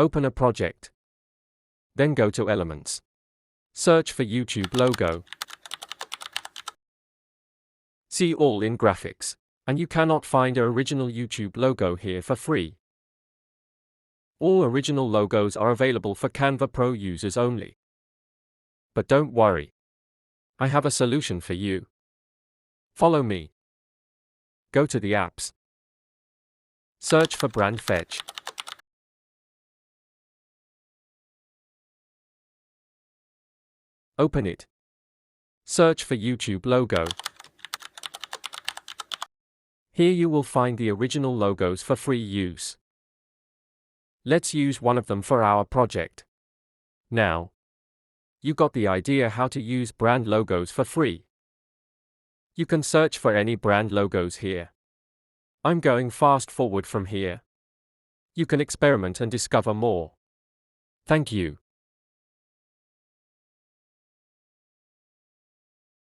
Open a project. Then go to Elements. Search for YouTube logo. See all in graphics. And you cannot find an original YouTube logo here for free. All original logos are available for Canva Pro users only. But don't worry. I have a solution for you. Follow me. Go to the apps. Search for Brand Fetch. Open it. Search for YouTube logo. Here you will find the original logos for free use. Let's use one of them for our project. Now, you got the idea how to use brand logos for free. You can search for any brand logos here. I'm going fast forward from here. You can experiment and discover more. Thank you.